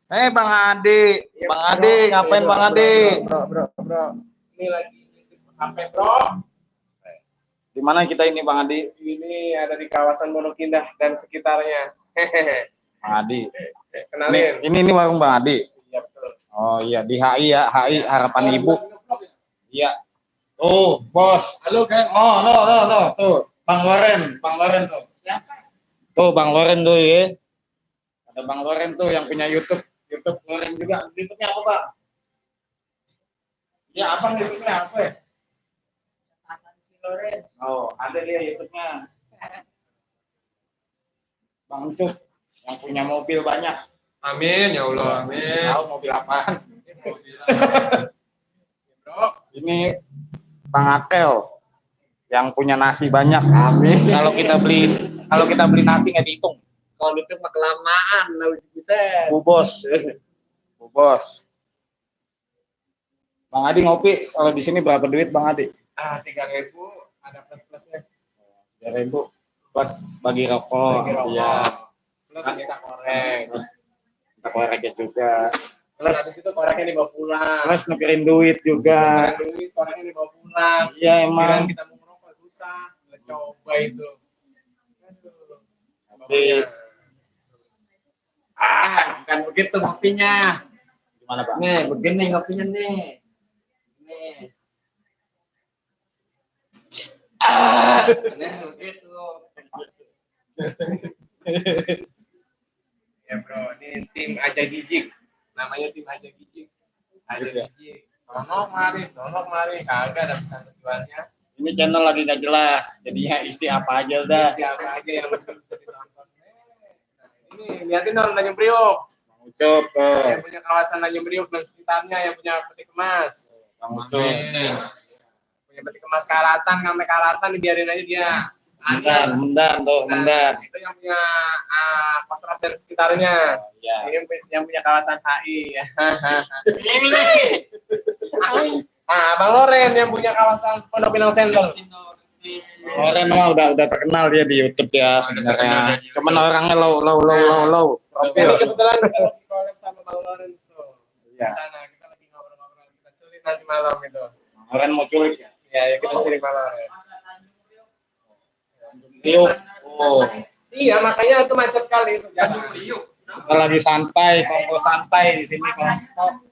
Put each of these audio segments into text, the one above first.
Bang Adi. Ya, Bang Adi, ngapain Bang Adi? Bro. Ini lagi HP, bro. Di mana kita ini Bang Adi? Ini ada di kawasan Pondok Indah dan sekitarnya. Hehehe. Bang Adi. Kenalin. Ini warung Bang Adi. Iya, betul. Oh iya, di HI ya, HI Harapan Ibu. Iya. Tuh, bos. Halo, kan? Oh, no. Tuh, Bang Loren tuh. Tuh, Bang Loren tuh ya. Ada Bang Loren tuh yang punya YouTube Loren juga. YouTube-nya apa, Bang? Ya, apa YouTube-nya apa ya? Oh, ada dia YouTube-nya. Bang Ucup yang punya mobil banyak. Amin, ya Allah, amin. Tahu mobil apaan? Ini Bang Akel yang punya nasi banyak. Amin. Kalau kita beli nasi nggak dihitung. Kalau itu mah kelamaan, bisa. Bu bos. Bang Adi ngopi kalau di sini berapa duit Bang Adi? 3.000 ada plus-plusnya. 3.000 plus bagi rokok. Iya. Plus kita korek. Terus kita koreknya juga. Plus di situ koreknya dibawa pulang. Plus nukerin duit juga. Koreknya dibawa pulang. Iya emang. Kita mau ngerokok susah. Kita coba itu. Bukan begitu ngopinya. Gimana Pak? Nih, begini ngopinya nih. Nih. Nih begitu. Ya bro, ini tim Aja Gijik. Namanya tim Aja Gijik. Aja Gijik. Sonok mari. Kagak ada pesan tujuannya. Ini channel lagi nggak jelas, jadinya isi apa aja udah. Isi apa aja yang bisa ditonton. Ini lihatin dong Tanjung Priok. Bang Ucup Yang punya kawasan Tanjung Priok dan sekitarnya yang punya peti kemas. Bang Ucup. Punya peti kemas karatan, sampai karatan dibiarin aja dia. Mendan. Itu yang punya Kostrad dan sekitarnya. Iya. Ini yang punya kawasan HI. Ini nih. Bang Loren yang punya kawasan Pondok Pinang Center. Loren mah udah terkenal dia di YouTube ya sebenarnya. Cuman orangnya low. Ini kebetulan kita lagi collab sama Bang Loren tuh. Iya. Di sana kita lagi ngobrol-ngobrol, kita culik nanti malam itu. Loren mau culik ya? Ya kita culik Bang Loren. Priuk. Oh. Iya, makanya itu macet kali itu. Kita lagi santai, kongko santai di sini kongko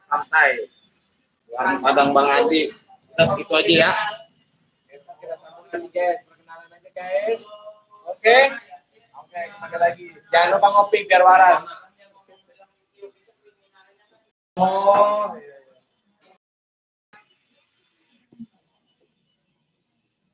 santai. Warung Padang Bang Adi. Kita segitu aja ya. Besok kita sambung lagi guys, perkenalan aja guys. Oke, kembali lagi. Jangan lupa ngopi biar waras. Oh.